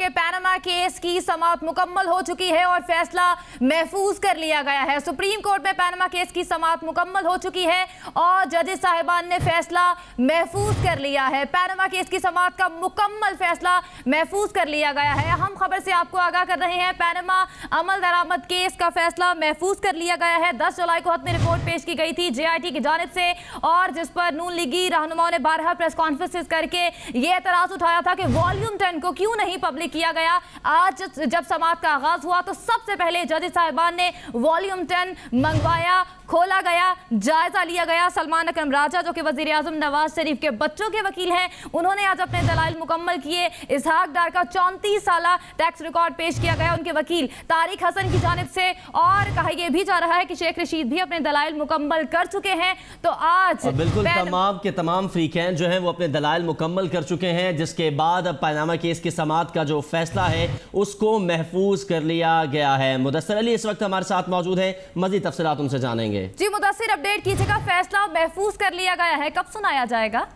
कि Panama case की समाअत मुकम्मल हो चुकी है और फैसला महफूज कर लिया गया है। सुप्रीम कोर्ट में पनामा केस की समाअत मुकम्मल हो चुकी है और जजेस साहिबान ने फैसला महफूज कर लिया है। पनामा केस की समाअत का मुकम्मल फैसला महफूज कर लिया गया है। हम खबर से आपको आगाह कर रहे हैं, पनामा अमल दरामद केस का फैसला महफूज कर लिया गया है। 10 जुलाई को हतमी रिपोर्ट पेश की गई थी JIT की जानिब से और जिस पर नून लीगी रहनुमाओं ने 12 प्रेस कॉन्फ्रेंसेस करके ये एतराज़ उठाया था कि वॉल्यूम 10 को क्यों नहीं पब्लिक किया गया। आज जब समाअत का आगाज हुआ तो सबसे पहले जजेस साहिबान ने वॉल्यूम 10 मंगवाया, खोला गया, जायजा लिया गया। सलमान अकरम राजा जो कि वज़ीर आज़म नवाज शरीफ के बच्चों के वकील हैं, उन्होंने आज अपने दलाइल मुकम्मल किए। इसहाक डार का 34 साला टैक्स रिकॉर्ड पेश किया गया उनके वकील तारिक हसन की जानिब से और कहा यह भी जा रहा है कि शेख रशीद भी अपने दलाइल मुकम्मल कर चुके हैं। तो आज बिल्कुल तमाम के तमाम फ्रीकैन जो हैं वो अपने दलाइल मुकम्मल कर चुके हैं, जिसके बाद अब पनामा केस की समाअत का जो फैसला है उसको महफूज कर लिया गया है। मुदस्सिर अली इस वक्त हमारे साथ मौजूद हैं, मज़ीद तफसीलात उनसे जानेंगे। जी मुदस्सिर, अपडेट कीजिएगा, फैसला महफूज कर लिया गया है, कब सुनाया जाएगा?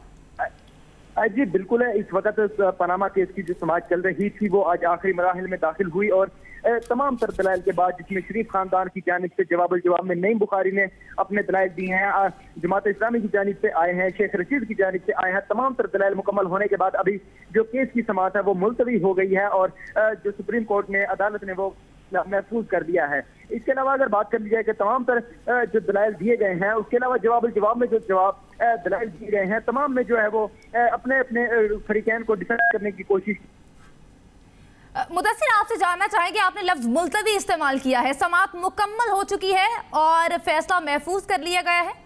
जी बिल्कुल है, इस वक्त पनामा केस की जो समाअत चल रही थी वो आज आखिरी मराहिल में दाखिल हुई और तमाम तर दलाइल के बाद जिसमें शरीफ खानदान की जानिब से जवाब में नईम बुखारी ने अपने दलाइल दिए हैं, जमात इस्लामी की जानिब से आए हैं, शेख रशीद की जानिब से आए हैं। तमाम तर दलाइल मुकम्मल होने के बाद अभी जो केस की समाअत है वो मुलतवी हो गई है और जो सुप्रीम कोर्ट ने अदालत ने वो महफूज कर दिया है। इसके अलावा अगर बात कर ली जाए कि तमाम तर जो दलाइल दिए गए हैं, उसके अलावा जवाब में जो दलाइल दिए गए हैं, तमाम में जो है वो अपने अपने फरीकैन को डिफेंड करने की कोशिश। मुदस्सिर, आपसे जानना चाहेंगे, आपने लफ्ज मुलतवी इस्तेमाल किया है, समाअत मुकम्मल हो चुकी है और फैसला महफूज कर लिया गया है।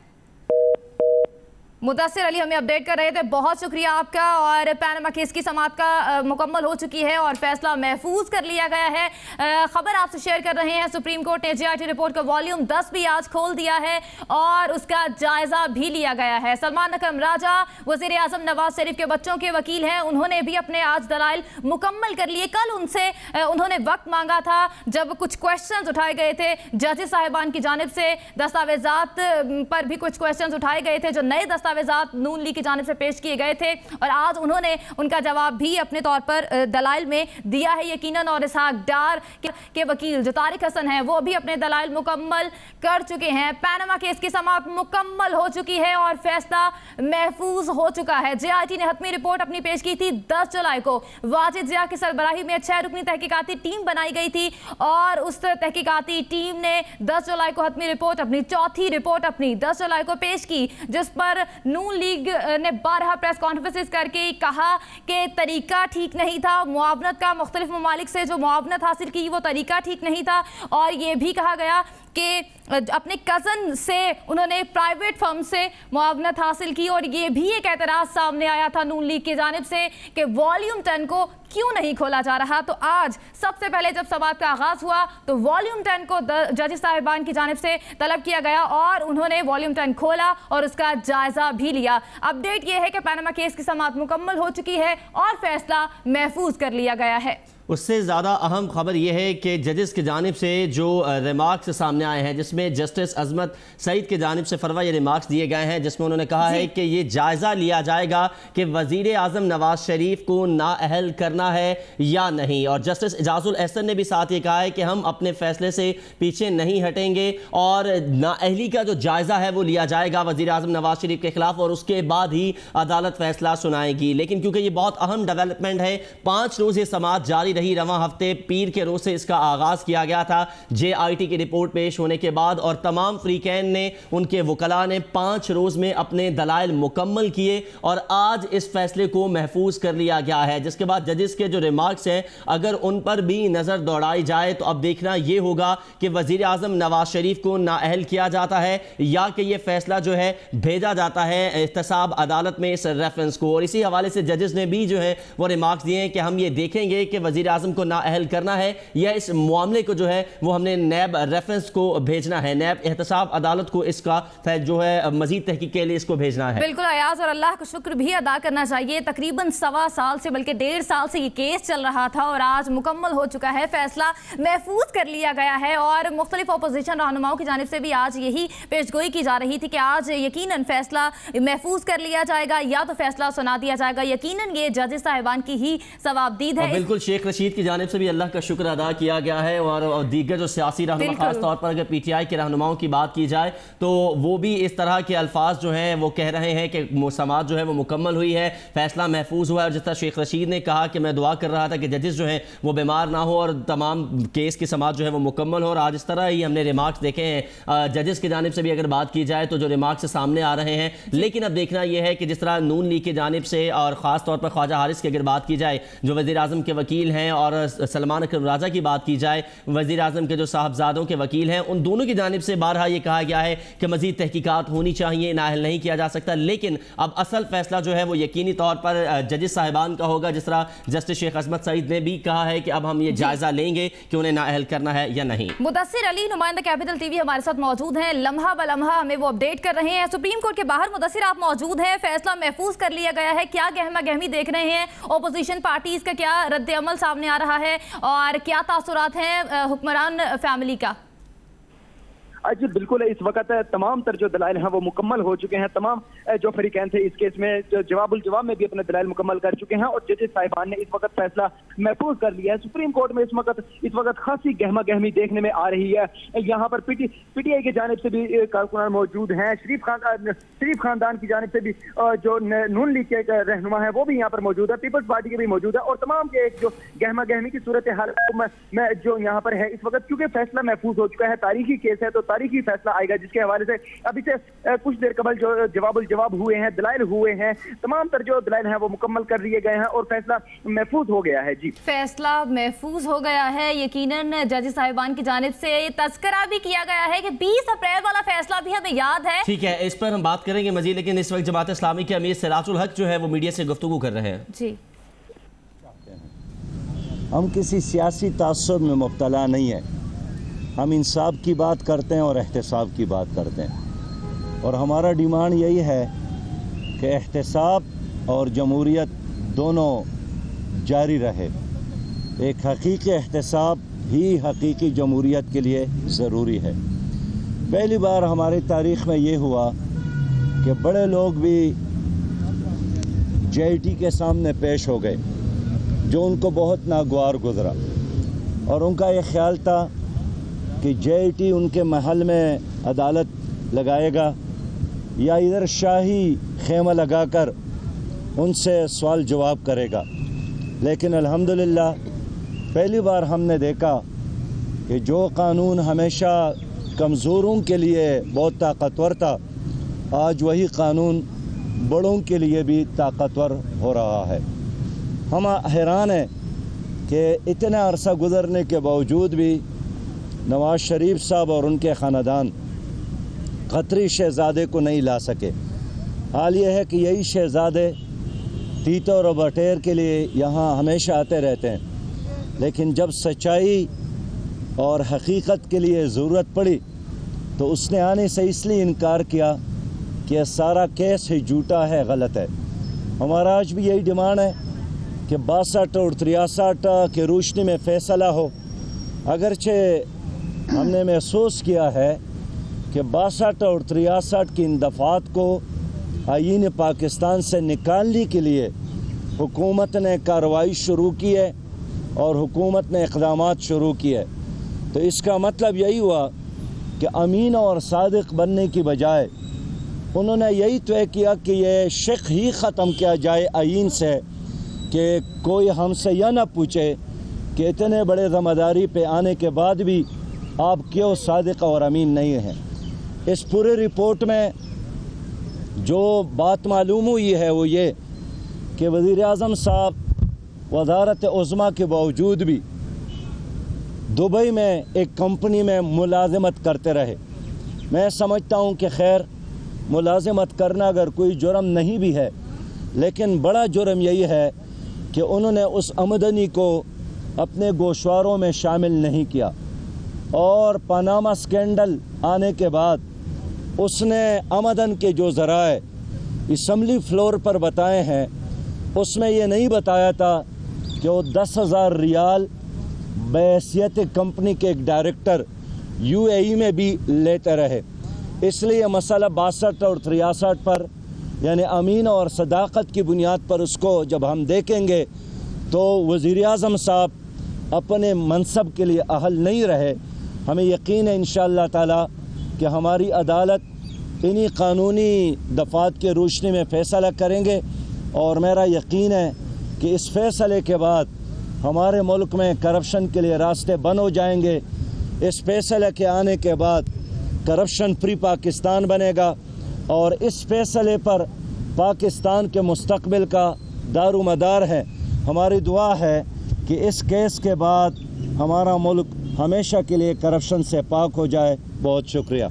मुदस्सिर अली हमें अपडेट कर रहे थे, बहुत शुक्रिया आपका। और पनामा केस की समाअत का मुकम्मल हो चुकी है और फैसला महफूज कर लिया गया है। खबर आपसे शेयर कर रहे हैं, सुप्रीम कोर्ट ने JIT रिपोर्ट का वॉल्यूम 10 भी आज खोल दिया है और उसका जायजा भी लिया गया है। सलमान अकरम राजा वज़ीर आज़म नवाज शरीफ के बच्चों के वकील हैं, उन्होंने भी अपने आज दलाइल मुकम्मल कर लिए। कल उनसे उन्होंने वक्त मांगा था जब कुछ क्वेश्चन उठाए गए थे जजेस साहिबान की जानिब से, दस्तावेजात पर भी कुछ क्वेश्चन उठाए गए थे जो नए दस्तावेजात नून लीग की जानिब से पेश किए गए थे और आज उन्होंने उनका जवाब भी अपने तौर पर दलाइल में दिया है यकीनन। और इसहाक डार के वकील जो तारिक हसन हैं वो भी अपने दलाइल मुकम्मल कर चुके हैं। पनामा केस की समाअत मुकम्मल हो चुकी है और फैसला महफूज हो चुका है। JIT ने हतमी रिपोर्ट अपनी पेश की थी 10 जुलाई को। वाजिद जिया की सरबराही में 6 रुकनी तहकीकाती टीम बनाई गई थी और उस तहकीकाती टीम ने 10 जुलाई को हतमी रिपोर्ट, अपनी चौथी रिपोर्ट अपनी 10 जुलाई को पेश की, जिस पर नून लीग ने 12 प्रेस कॉन्फ्रेंसेस करके कहा कि तरीका ठीक नहीं था, मुआवनत का मुख्तलिफ ममालिक से जो मुआवनत हासिल की वो तरीका ठीक नहीं था और ये भी कहा गया कि अपने कज़न से उन्होंने प्राइवेट फर्म से मुआवनत हासिल की और ये भी एक एतराज़ सामने आया था नून लीग की जानिब से कि वॉल्यूम 10 को क्यों नहीं खोला जा रहा। तो आज सबसे पहले जब समाअत का आगाज़ हुआ तो वॉल्यूम 10 को जजेस साहिबान की जानिब से तलब किया गया और उन्होंने वॉल्यूम 10 खोला और उसका जायज़ा भी लिया। अपडेट ये है कि पनामा केस की समाअत मुकम्मल हो चुकी है और फैसला महफूज कर लिया गया है। उससे ज़्यादा अहम खबर यह है कि जजेस की जानिब से जो रिमार्क्स सामने आए हैं, जिसमें जस्टिस अजमत सईद की जानिब से फरवा ये रिमार्क्स दिए गए हैं, जिसमें उन्होंने कहा है कि ये जायज़ा लिया जाएगा कि वज़ीर आज़म नवाज शरीफ को नाअहल करना है या नहीं। और जस्टिस इजाजुल एहसन ने भी साथ ये कहा है कि हम अपने फैसले से पीछे नहीं हटेंगे और नाअहली का जो जायज़ा है वो लिया जाएगा वज़ीर आज़म नवाज शरीफ के खिलाफ और उसके बाद ही अदालत फैसला सुनाएगी। लेकिन क्योंकि ये बहुत अहम डेवलपमेंट है, 5 रोज़ ये समाअत जारी रही। रवां हफ्ते पीर के रोज से इसका आगाज किया गया था JIT की रिपोर्ट पेश होने के बाद और तमाम फ्रीकैन ने, उनके वकला ने 5 रोज में अपने दलाइल मुकम्मल किए और आज इस फैसले को महफूज कर लिया गया है। जिसके बाद जजेस के जो रिमार्क्स हैं अगर उन पर भी नजर दौड़ाई जाए तो अब देखना यह होगा कि वजीर आजम नवाज शरीफ को नाअहल किया जाता है या कि यह फैसला जो है भेजा जाता है एहतसाब अदालत में इस रेफरेंस को। और इसी हवाले से जजेस ने भी जो है वो रिमार्क्स दिए हैं कि हम ये देखेंगे कि वजीर आजम को नाअहल करना है या इस मामले को जो है वो हमने नैब रेफरेंस को भेजना है, नैब एहतसाब अदालत को इसका जो है मजीद तहकीक के लिए इसको भेजना है। बिल्कुल अयाज, और अल्लाह का शुक्र भी अदा करना चाहिए, तकरीबन 1.25 साल से बल्कि 1.5 साल से ये केस चल रहा था और आज मुकम्मल हो चुका है, फैसला महफूज कर लिया गया है। और मुख्तलिफ अपोजिशन रहनुमाओं की जानिब से भी आज यही पेशगोई की जा रही थी कि आज यकीनन फैसला महफूज कर लिया जाएगा या तो फैसला सुना दिया जाएगा। यकीनन ये जजेस साहिबान की ही सवाबदीद है। बिल्कुल शेख رشید کی جانب سے بھی اللہ کا شکر ادا کیا گیا ہے، اور دیگر جو سیاسی رہنما، خاص طور پر اگر پی ٹی آئی کے رہنماؤں کی بات کی جائے تو وہ بھی اس طرح کے الفاظ جو ہیں وہ کہہ رہے ہیں کہ سماعت جو ہے وہ مکمل ہوئی ہے، فیصلہ محفوظ ہوا ہے، اور جس طرح شیخ رشید نے کہا کہ میں دعا کر رہا تھا کہ ججز جو ہیں وہ بیمار نہ ہو اور تمام کیس کی سماعت جو ہے وہ مکمل ہو، اور آج اس طرح ہی ہم نے ریمارکس دیکھے ہیں ججز کی جانب سے بھی اگر بات کی جائے تو جو ریمارکس سامنے آ رہے ہیں۔ لیکن اب دیکھنا یہ ہے کہ جس طرح نون لیگ کی جانب سے اور خاص طور پر خواجہ حارث کی اگر بات کی جائے جو وزیر اعظم کے وکیل ہیں، اور سلمان اکرم راجہ کی بات کی جائے وزیر اعظم کے جو صاحبزادوں کے وکیل ہیں، ان دونوں کی جانب سے بارہا یہ کہا گیا ہے کہ مزید تحقیقات ہونی چاہیے، نااہل نہیں کیا جا سکتا، لیکن اب اصل فیصلہ جو ہے وہ یقینی طور پر ججز صاحبان کا ہوگا، جس طرح جسٹس شیخ عصمت سعید نے بھی کہا ہے کہ اب ہم یہ جائزہ لیں گے کہ انہیں نااہل کرنا ہے یا نہیں۔ مدثر علی نمائندہ کیپٹل ٹی وی ہمارے ساتھ موجود ہیں، لمحہ بلمحہ ہمیں وہ اپڈیٹ کر رہے ہیں۔ سپریم کورٹ کے باہر مدثر آپ موجود ہیں، فیصلہ محفوظ کر لیا گیا ہے، کیا گہما گہمی دیکھ رہے ہیں؟ اپوزیشن پارٹیز کا کیا رد عمل سامنے آ رہا ہے اور کیا تاثرات ہیں حکمران فیملی کا؟ جی بالکل، اس وقت تمام تر جو دلائل ہیں وہ مکمل ہو چکے ہیں، تمام جو فریقین تھے اس کیس میں جواب الجواب میں بھی اپنے دلائل مکمل کر چکے ہیں، اور ججز صاحبان نے اس وقت فیصلہ محفوظ کر لیا ہے۔ سپریم کورٹ میں اس وقت خاصی گہما گہمی دیکھنے میں آ رہی ہے۔ یہاں پر پی ٹی آئی کی جانب سے بھی کارکنان موجود ہیں، شریف خاندان کی جانب سے بھی جو نون لیگ کے رہنما ہیں وہ بھی یہاں پر موجود ہے، پیپلز پارٹی کے بھی موجود ہے، اور تمام کے ایک جو گہما گہمی کی صورتحال میں جو یہاں پر ہے اس وقت، کیونکہ فیصلہ محفوظ ہو چکا ہے، تاریخی کیس ہے تو تاریخی فیصلہ آئے گا، جس کے حوالے سے ابھی سے کچھ دیر قبل جو جواب الجواب ہوئے ہیں، دلائل ہوئے ہیں، تمام تر جو دلائل ہیں وہ مکمل کر لیے گئے ہیں اور فیصلہ محفوظ ہو گیا ہے۔ جی فیصلہ محفوظ ہو گیا ہے، یقیناً جج صاحبان کی جانب سے تذکرہ بھی کیا گیا ہے کہ 20 اپریل والا فیصلہ بھی ہمیں یاد ہے۔ ٹھیک ہے، اس پر ہم بات کریں گے مزید، لیکن اس وقت جماعت اسلامی کے امیر سراج الحق جو ہے وہ میڈیا سے گفتگو کر رہے ہیں۔ جی ہم کسی سیاسی تعصب میں مبتلا نہیں ہیں، ہم انصاف کی بات کرتے ہیں اور احتساب کی بات کرتے ہیں، اور ہمارا ڈیمانڈ یہی ہے کہ احتساب اور جمہوریت دونوں جاری رہے۔ ایک حقیقی احتساب ہی حقیقی جمہوریت کے لیے ضروری ہے۔ پہلی بار ہماری تاریخ میں یہ ہوا کہ بڑے لوگ بھی جے ٹی کے سامنے پیش ہو گئے، جو ان کو بہت ناگوار گزرا، اور ان کا یہ خیال تھا کہ جے ٹی ان کے محل میں عدالت لگائے گا یا ادھر شاہی خیمہ لگا کر ان سے سوال جواب کرے گا، لیکن الحمدللہ پہلی بار ہم نے دیکھا کہ جو قانون ہمیشہ کمزوروں کے لیے بہت طاقتور تھا، آج وہی قانون بڑوں کے لیے بھی طاقتور ہو رہا ہے۔ ہم حیران ہیں کہ اتنا عرصہ گزرنے کے باوجود بھی نواز شریف صاحب اور ان کے خاندان قطری شہزادے کو نہیں لا سکے۔ حال یہ ہے کہ یہی شہزادے تیتو اور بٹیر کے لیے یہاں ہمیشہ آتے رہتے ہیں، لیکن جب سچائی اور حقیقت کے لیے ضرورت پڑی تو اس نے آنے سے اس لیے انکار کیا کہ سارا کیس ہی جھوٹا ہے، غلط ہے۔ ہمارا آج بھی یہی ڈیمانڈ ہے کہ 62 اور 63 کے روشنی میں فیصلہ ہو۔ اگرچہ ہم نے محسوس کیا ہے کہ 62 اور 63 کی ان دفعات کو آئین پاکستان سے نکالنے کے لیے حکومت نے کارروائی شروع کی ہے اور حکومت نے اقدامات شروع کیے، تو اس کا مطلب یہی ہوا کہ امین اور صادق بننے کی بجائے انہوں نے یہی طے کیا کہ یہ شک ہی ختم کیا جائے آئین سے کہ کوئی ہم سے یہ نہ پوچھے کہ اتنے بڑے ذمہ داری پہ آنے کے بعد بھی آپ کیوں صادق اور امین نہیں ہیں۔ اس پورے رپورٹ میں جو بات معلوم ہوئی ہے وہ یہ کہ وزیر اعظم صاحب وزارت عظمیٰ کے باوجود بھی دبئی میں ایک کمپنی میں ملازمت کرتے رہے۔ میں سمجھتا ہوں کہ خیر ملازمت کرنا اگر کوئی جرم نہیں بھی ہے، لیکن بڑا جرم یہی ہے کہ انہوں نے اس آمدنی کو اپنے گوشواروں میں شامل نہیں کیا، اور پاناما سکینڈل آنے کے بعد اس نے آمدن کے جو ذرائع اسمبلی فلور پر بتائے ہیں اس میں یہ نہیں بتایا تھا کہ وہ 10,000 ریال بحیثیت کمپنی کے ایک ڈائریکٹر یو اے ای میں بھی لیتے رہے۔ اس لیے مسئلہ 62 اور 63 پر یعنی امین اور صداقت کی بنیاد پر اس کو جب ہم دیکھیں گے تو وزیر اعظم صاحب अपने मनसब के लिए अहल नहीं रहे। हमें यकीन है इंशाअल्लाह ताला कि हमारी अदालत इन्हीं कानूनी दफ़ात के रोशनी में फ़ैसला करेंगे और मेरा यकीन है कि इस फैसले के बाद हमारे मुल्क में करप्शन के लिए रास्ते बंद हो जाएंगे। इस फैसले के आने के बाद करप्शन फ्री पाकिस्तान बनेगा और इस फैसले पर पाकिस्तान के मुस्तकबिल का दारोमदार है। हमारी दुआ है कि इस केस के बाद हमारा मुल्क हमेशा के लिए करप्शन से पाक हो जाए। बहुत शुक्रिया।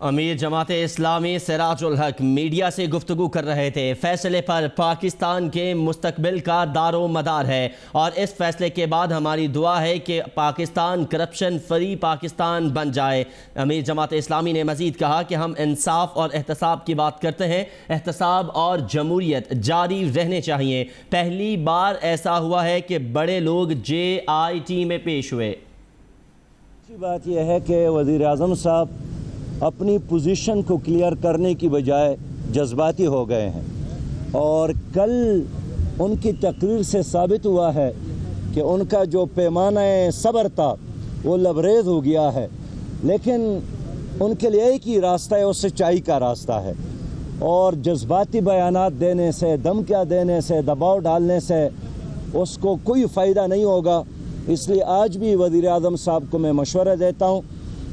अमीर जमात इस्लामी सिराजुल हक मीडिया से गुफ्तगू कर रहे थे। फैसले पर पाकिस्तान के मुस्तकबिल का दारो मदार है और इस फैसले के बाद हमारी दुआ है कि पाकिस्तान करप्शन फ्री पाकिस्तान बन जाए। अमीर जमात इस्लामी ने मजीद कहा कि हम इंसाफ और एहतसाब की बात करते हैं। एहतसाब और जमहूरियत जारी रहने चाहिए। पहली बार ऐसा हुआ है कि बड़े लोग JIT में पेश हुए। अच्छी बात यह है कि वज़ीर आज़म साहब अपनी पोजीशन को क्लियर करने की बजाय जज्बाती हो गए हैं और कल उनकी तकरीर से साबित हुआ है कि उनका जो पैमाना सब्र था वो लबरेज हो गया है। लेकिन उनके लिए एक ही रास्ता है, वो सच्चाई का रास्ता है और जज्बाती बयानात देने से, धमकियाँ देने से, दबाव डालने से उसको कोई फ़ायदा नहीं होगा। इसलिए आज भी वज़ीर आज़म साहब को मैं मशवरा देता हूँ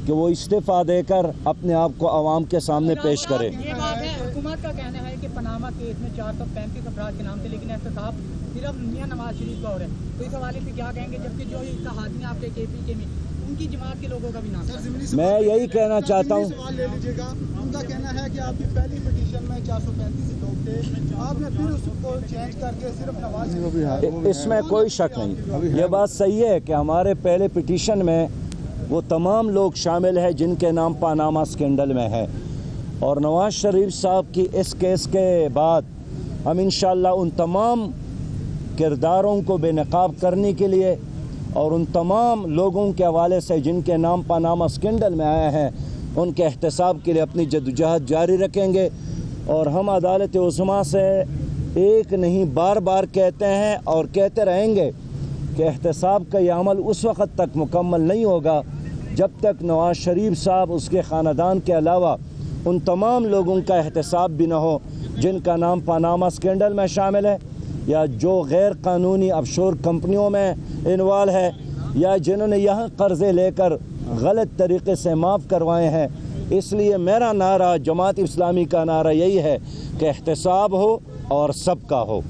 कि वो इस्तीफ़ा देकर अपने आप को आवाम के सामने पेश करें। ये बात है, हुकूमत का कहना है कि पनामा केस में 435 अफराद के नाम थे, लेकिन एहतसाब सिर्फ मियां नवाज शरीफ का हो रहा है। तो इस हवाले से क्या कहेंगे, जबकि जो इत्तेहादियां आपके KPK में उनकी जमात के लोगों का भी नाम है। मैं यही कहना चाहता हूँ, ले लीजिएगा। उनका कहना है कि आपकी पहली पिटीशन में 435 लोग थे, आपने फिर उसको चेंज करके सिर्फ नवाज शरीफ। इसमें कोई शक नहीं, ये बात सही है कि हमारे पहले पिटीशन में वो तमाम लोग शामिल हैं जिनके नाम पनामा स्कैंडल में है और नवाज शरीफ साहब की इस केस के बाद हम इंशाअल्लाह उन तमाम किरदारों को बेनकाब करने के लिए और उन तमाम लोगों के हवाले से जिनके नाम पनामा स्कैंडल में आए हैं उनके एहतसाब के लिए अपनी जद्दोजहद जारी रखेंगे। और हम अदालत उस्मा से एक नहीं बार बार कहते हैं और कहते रहेंगे कि एहतसाब का यह अमल उस वक़्त तक मुकम्मल नहीं होगा जब तक नवाज शरीफ साहब, उसके ख़ानदान के अलावा उन तमाम लोगों का एहतसाब भी न हो जिनका नाम पनामा स्कैंडल में शामिल है या जो गैर कानूनी ऑफशोर कंपनियों में इन्वॉल्व है या जिन्होंने यहाँ कर्ज़े लेकर गलत तरीके से माफ़ करवाए हैं। इसलिए मेरा नारा, जमात इस्लामी का नारा यही है कि एहतसाब हो और सबका हो।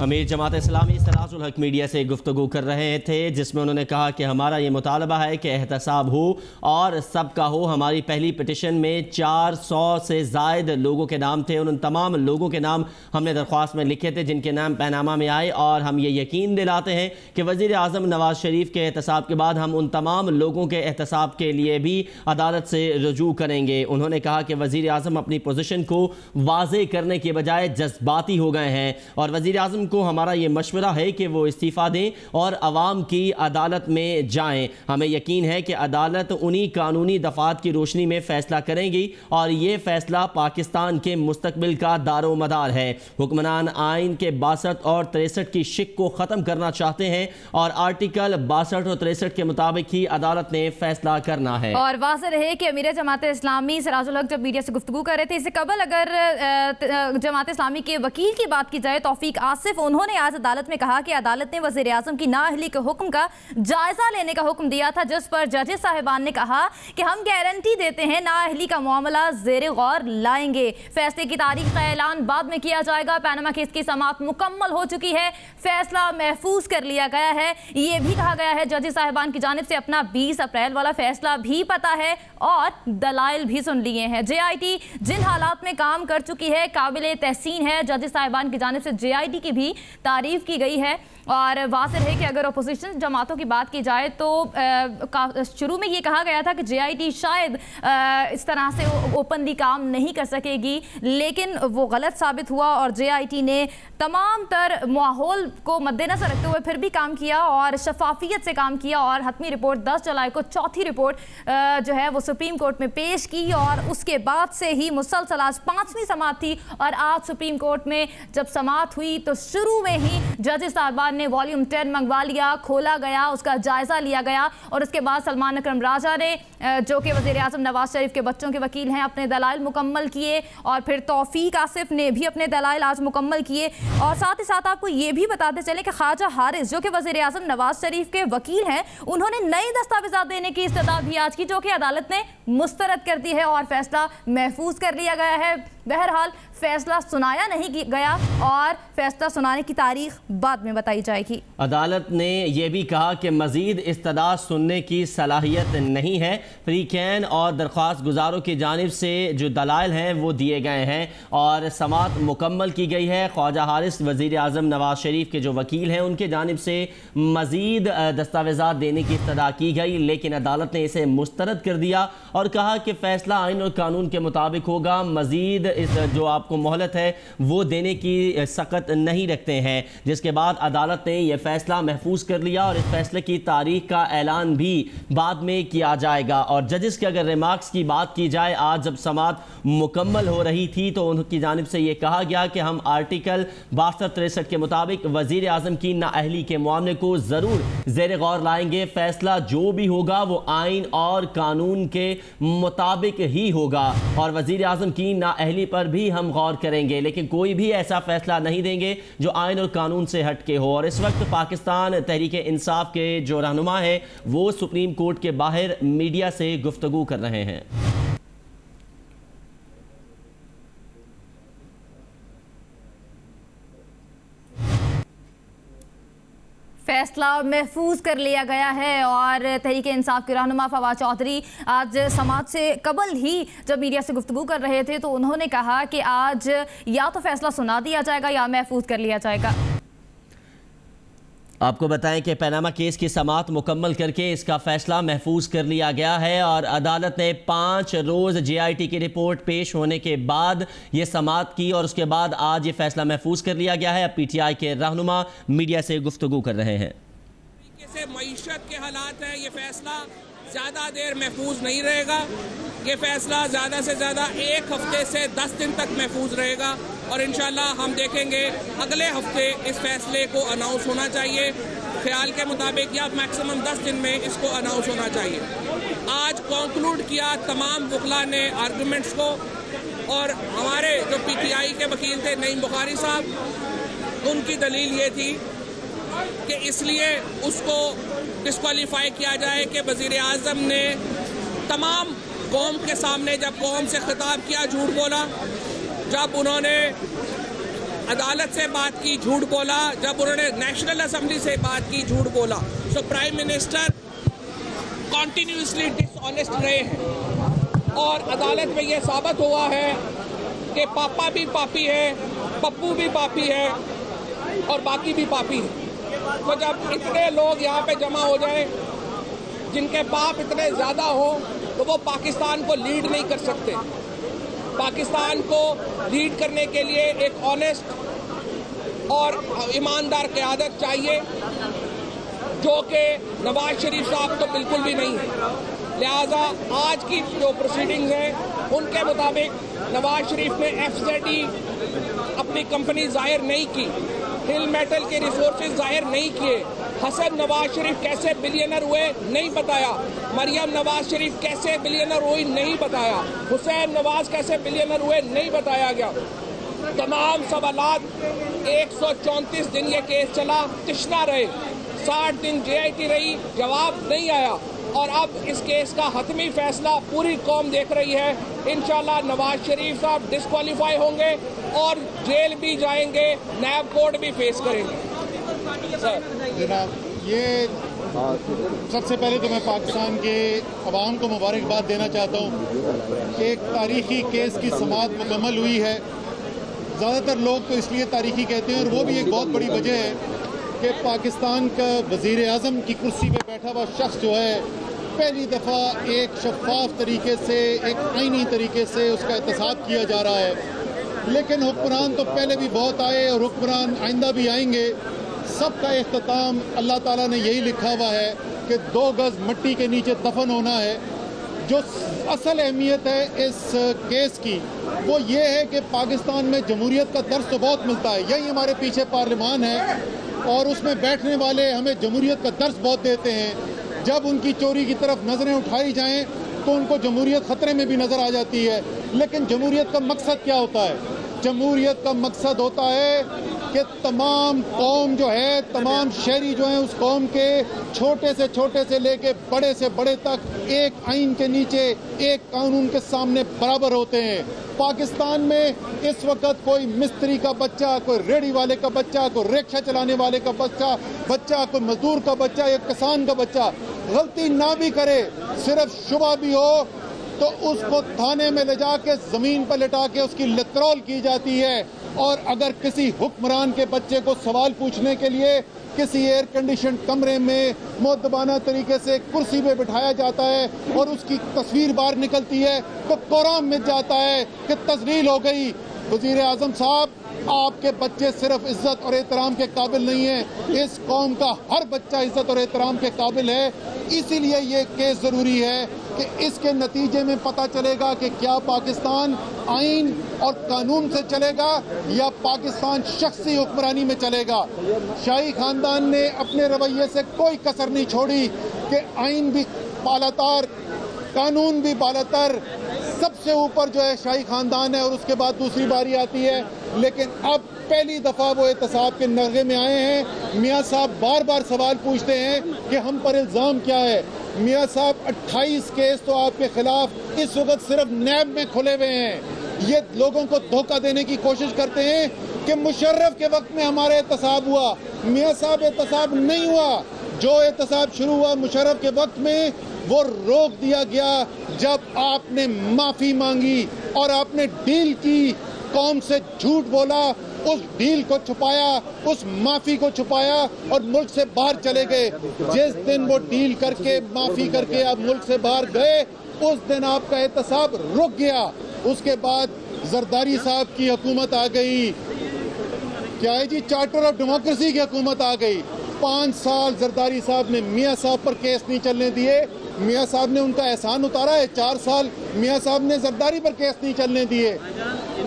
अमीर जमात इस्लामी सिराजुल हक मीडिया से गुफ्तगू कर रहे थे जिसमें उन्होंने कहा कि हमारा ये मुतालबा है कि एहतसाब हो और सबका हो। हमारी पहली पिटिशन में 400 से ज़ायद लोगों के नाम थे। उन तमाम लोगों के नाम हमने दरख्वास्त में लिखे थे जिनके नाम पनामा में आए और हम ये यकीन दिलाते हैं कि वज़ीर आज़म नवाज शरीफ के एहतसाब के बाद हम उन तमाम लोगों के एहतसाब के लिए भी अदालत से रजू करेंगे। उन्होंने कहा कि वज़ीर आज़म अपनी पोजीशन को वाज़े करने के बजाय जज्बाती हो गए हैं और वज़ीर आज़म को हमारा ये मशवरा है कि वो इस्तीफ़ा दें और अवाम की अदालत में जाएं। हमें यकीन है कि अदालत उन्हीं कानूनी दफ़ात की रोशनी में फ़ैसला करेंगी और ये फ़ैसला पाकिस्तान के मुस्तकबिल का दारो मदार है। हुक्मरान आइन के 62 और 63 की शिक को ख़त्म करना चाहते हैं और आर्टिकल 62 और 63 के मुताबिक ही अदालत ने फ़ैसला करना है। और वाज़ेह रहे कि अमीर जमात इस्लामी सिराजुल हक जब मीडिया से गुफ्तगू कर रहे थे, इससे कबल अगर जमात इस्लामी के वकील की बात की जाए तौफीक आसिफ, उन्होंने आज अदालत में कहा कि अदालत ने वज़ीर आज़म की नाअहली के हुक्म का जायजा लेने का हुक्म दिया था, जिस पर जजेस साहिबान ने कहा कि हम गारंटी देते हैं नाअहली का मामला ज़ेरे गौर लाएंगे। फैसले की तारीख का ऐलान बाद में किया जाएगा। पनामा केस की समाअत मुकम्मल हो चुकी है, फैसला महफूज कर लिया गया है। ये भी कहा गया है जजेस साहिबान की जानिब से अपना 20 अप्रैल वाला फैसला भी पता है और दलाइल भी सुन लिए हैं। JIT जिन हालात में काम कर चुकी है काबिल तहसीन है। जजेस साहिबान की जानिब से JIT की भी तारीफ की गई है और वाज़ेह है कि अगर अपोजिशन जमातों की बात की जाए तो शुरू में ये कहा गया था कि JIT शायद इस तरह से ओपनली काम नहीं कर सकेगी, लेकिन वो गलत साबित हुआ और JIT ने तमाम तर माहौल को मद्देनजर रखते हुए फिर भी काम किया और शफाफियत से काम किया और हतमी रिपोर्ट 10 जुलाई को चौथी रिपोर्ट जो है वो सुप्रीम कोर्ट में पेश की और उसके बाद से ही मुसलसल आज 5वीं समाअत थी और आज सुप्रीम कोर्ट में जब समाअत हुई तो शुरू में ही जज साहबान ने वॉल्यूम 10 मंगवा लिया, खोला गया, उसका जायजा लिया गया और उसके बाद सलमान अकरम राजा ने जो कि वज़ीर आज़म नवाज शरीफ के बच्चों के वकील हैं अपने दलाइल मुकम्मल किए और फिर तौफीक आसिफ ने भी अपने दलाइल आज मुकम्मल किए। और साथ ही साथ आपको ये भी बताते चले कि ख्वाजा हारिस जो कि वज़ीर आज़म नवाज शरीफ के वकील हैं, उन्होंने नई दस्तावेज़ात देने की इस्तदा भी आज की, जो कि अदालत ने मुस्तरद कर दी है और फैसला महफूज कर लिया गया है। बहरहाल फैसला सुनाया नहीं गया और फैसला सुनाने की तारीख बाद में बताई जाएगी। अदालत ने यह भी कहा कि मज़ीद इस्तदा सुनने की सलाहियत नहीं है। फ्री कैन और दरख्वास्त गुजारों की जानिब से जो दलाइल हैं वो दिए गए हैं और समाअत मुकम्मल की गई है। ख्वाजा हारिस वज़ीर आज़म नवाज शरीफ के जो वकील हैं उनके जानिब से मज़ीद दस्तावेज़ात देने की इस्तदा की गई, लेकिन अदालत ने इसे मुस्तरद कर दिया और कहा कि फ़ैसला आइन और कानून के मुताबिक होगा। मज़ीद इस जो आपको मोहलत है वो देने की सख्त नहीं रखते हैं, जिसके बाद अदालत ने यह फैसला महफूज कर लिया और इस फैसले की तारीख का ऐलान भी बाद में किया जाएगा। और जजेस के अगर रिमार्क्स की बात की जाए, आज जब समाअत मुकम्मल हो रही थी तो उनकी जानिब से ये कहा गया कि हम आर्टिकल 62-63 के मुताबिक वज़ीर आज़म की नाअहली के मामले को ज़रूर ज़ेर गौर लाएंगे। फैसला जो भी होगा वो आइन और कानून के मुताबिक ही होगा और वज़ीर आज़म की नाअहली पर भी हम गौर करेंगे, लेकिन कोई भी ऐसा फैसला नहीं देंगे जो आइन और कानून से हटके हो। और इस वक्त पाकिस्तान तहरीक इंसाफ के जो रहनुमा हैं वो सुप्रीम कोर्ट के बाहर मीडिया से गुफ्तगू कर रहे हैं। फैसला महफूज कर लिया गया है और तहरीक इंसाफ के रहनुमा फवाद चौधरी आज समाअत से कबल ही जब मीडिया से गुफ्तगू कर रहे थे तो उन्होंने कहा कि आज या तो फैसला सुना दिया जाएगा या महफूज कर लिया जाएगा। आपको बताएं कि पनामा केस की समाअत मुकम्मल करके इसका फैसला महफूज कर लिया गया है और अदालत ने 5 रोज़ JIT की रिपोर्ट पेश होने के बाद ये समाअत की और उसके बाद आज ये फैसला महफूज कर लिया गया है। अब PTI के रहनुमा मीडिया से गुफ्तगू कर रहे हैं। से मईशत के हालात है, ये फैसला ज़्यादा देर महफूज नहीं रहेगा। ये फैसला ज़्यादा से ज़्यादा 1 हफ्ते से 10 दिन तक महफूज रहेगा और इंशाल्लाह हम देखेंगे अगले हफ्ते इस फैसले को अनाउंस होना चाहिए। ख्याल के मुताबिक या मैक्सिमम 10 दिन में इसको अनाउंस होना चाहिए। आज कंक्लूड किया तमाम वकला ने आर्गूमेंट्स को और हमारे जो PTI के वकील थे नईम बुखारी साहब, उनकी दलील ये थी कि इसलिए उसको डिस्क्वालीफाई किया जाए कि वज़ीर आज़म ने तमाम कौम के सामने जब कौम से खिताब किया झूठ बोला, जब उन्होंने अदालत से बात की झूठ बोला, जब उन्होंने नेशनल असेंबली से बात की झूठ बोला। So prime minister continuously dishonest रहे हैं और अदालत में यह साबित हुआ है कि पापा भी पापी है, पप्पू भी पापी है और बाकी भी पापी है। तो जब इतने लोग यहाँ पे जमा हो जाएं जिनके पाप इतने ज़्यादा हो तो वो पाकिस्तान को लीड नहीं कर सकते। पाकिस्तान को लीड करने के लिए एक ऑनेस्ट और ईमानदार क़यादत चाहिए, जो कि नवाज शरीफ साहब तो बिल्कुल भी नहीं है। लिहाजा आज की जो प्रोसीडिंग्स हैं उनके मुताबिक नवाज शरीफ ने FZE अपनी कंपनी जाहिर नहीं की, हिल मेटल के रिसोर्सेज जाहिर नहीं किए, हसन नवाज शरीफ कैसे बिलियनर हुए नहीं बताया, मरियम नवाज शरीफ कैसे बिलियनर हुई नहीं बताया, हुसैन नवाज कैसे बिलियनर हुए नहीं बताया गया। तमाम सवालात 134 दिन ये केस चला, तिश्ना रहे, 60 दिन JIT रही, जवाब नहीं आया और अब इस केस का हतमी फैसला पूरी कौम देख रही है। इंशाल्लाह नवाज शरीफ साहब डिस्क्वालीफाई होंगे और जेल भी जाएंगे, नैब कोर्ट भी फेस करेंगे। जनाब, ये सबसे पहले तो मैं पाकिस्तान के अवाम को मुबारकबाद देना चाहता हूँ कि एक तारीखी केस की समाअत मुकम्मल हुई है। ज़्यादातर लोग तो इसलिए तारीखी कहते हैं और वो भी एक बहुत बड़ी वजह है कि पाकिस्तान का वज़ीर आज़म की कुर्सी पे बैठा हुआ शख्स जो है पहली दफ़ा एक शफाफ तरीके से, एक आइनी तरीके से उसका एहतसाब किया जा रहा है। लेकिन हुक्मरान तो पहले भी बहुत आए और हुक्मरान आइंदा भी आएंगे। सबका इख्तिताम अल्लाह ताला ने यही लिखा हुआ है कि 2 गज़ मिट्टी के नीचे दफन होना है। جو اصل اہمیت ہے اس کیس کی وہ یہ ہے کہ پاکستان میں جمہوریت کا درس تو بہت ملتا ہے، یہی ہمارے پیچھے پارلیمان ہے اور اس میں بیٹھنے والے ہمیں جمہوریت کا درس بہت دیتے ہیں۔ جب ان کی چوری کی طرف نظریں اٹھائی جائیں تو ان کو جمہوریت خطرے میں بھی نظر آ جاتی ہے۔ لیکن جمہوریت کا مقصد کیا ہوتا ہے؟ جمہوریت کا مقصد ہوتا ہے کہ تمام قوم جو ہے، تمام شہری جو ہیں اس قوم کے چھوٹے سے لے کے بڑے تک ایک آئین کے نیچے، ایک قانون کے سامنے برابر ہوتے ہیں۔ پاکستان میں اس وقت کوئی مستری کا بچہ، کوئی ریڑھی والے کا بچہ، کوئی رکشہ چلانے والے کا بچہ، کوئی مزدور کا بچہ یا کسان کا بچہ غلطی نہ بھی کرے، صرف شبہ بھی ہو تو اس کو تھانے میں لے جا کے زمین پر لٹا کے اس کی لترول کی جاتی ہے۔ اور اگر کسی حکمران کے بچے کو سوال پوچھنے کے لیے کسی ایئر کنڈیشن کمرے میں مؤدبانہ طریقے سے کرسی پہ بٹھایا جاتا ہے اور اس کی تصویر باہر نکلتی ہے تو قرآن میں جاتا ہے کہ تذلیل ہو گئی۔ وزیر اعظم صاحب، آپ کے بچے صرف عزت اور احترام کے قابل نہیں ہیں، اس قوم کا ہر بچہ عزت اور احترام کے قابل ہے۔ اسی لیے یہ کیس ضروری ہے کہ اس کے نتیجے میں پتہ چلے گا کہ کیا پاکستان آئین اور قانون سے چلے گا یا پاکستان شخصی حکمرانی میں چلے گا۔ شاہی خاندان نے اپنے رویے سے کوئی کسر نہیں چھوڑی کہ آئین بھی بالاتر، قانون بھی بالاتر، سب سے اوپر جو ہے شاہی خاندان ہے اور اس کے بعد دوسری باری آتی ہے۔ لیکن اب پہلی دفعہ وہ احتساب کے نغے میں آئے ہیں۔ میاں صاحب بار بار سوال پوچھتے ہیں کہ ہم پر الزام کیا ہے۔ میاں صاحب 28 کیس تو آپ کے خلاف اس وقت صرف نیب میں کھلے ہوئے ہیں۔ یہ لوگوں کو دھوکہ دینے کی کوشش کرتے ہیں کہ مشرف کے وقت میں ہمارا احتساب ہوا۔ میاں صاحب احتساب نہیں ہوا۔ جو احتساب شروع ہوا مشرف کے وقت میں وہ روک دیا گیا جب آپ نے معافی مانگی اور آپ نے ڈیل کی، قوم سے جھوٹ بولا، اس ڈیل کو چھپایا، اس معافی کو چھپایا اور ملک سے باہر چلے گئے۔ جس دن وہ ڈیل کر کے، معافی کر کے آپ ملک سے باہر گئے، اس دن آپ کا احتساب رک گیا۔ اس کے بعد زرداری صاحب کی حکومت آ گئی، کیا ہے جی، چارٹر آف ڈیموکریسی کی حکومت آ گئی۔ 5 سال زرداری صاحب نے میاں صاحب پر کیس نہیں چلنے دیے۔ میاں صاحب نے ان کا احسان اتارا ہے۔ 4 سال میاں صاحب نے زرداری پر کیس نہیں چلنے دیے۔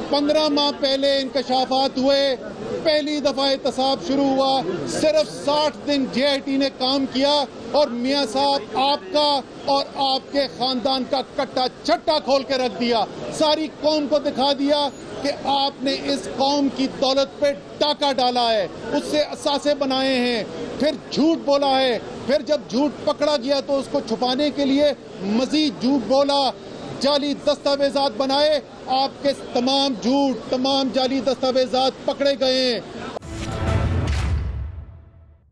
15 ماہ پہلے انکشافات ہوئے، پہلی دفعہ احتساب شروع ہوا، صرف 60 دن جے آئی ٹی نے کام کیا اور میاں صاحب آپ کا اور آپ کے خاندان کا کٹا چھٹا کھول کے رکھ دیا۔ ساری قوم کو دکھا دیا کہ آپ نے اس قوم کی دولت پہ ڈاکہ ڈالا ہے، اس سے اثاثے بنائے ہیں، پھر جھوٹ بولا ہے، پھر جب جھوٹ پکڑا گیا تو اس کو چھپانے کے لیے مزید جھوٹ بولا، جعلی دستاویزات بنائے۔ آپ کے تمام جھوٹ، تمام جعلی دستاویزات پکڑے گئے ہیں۔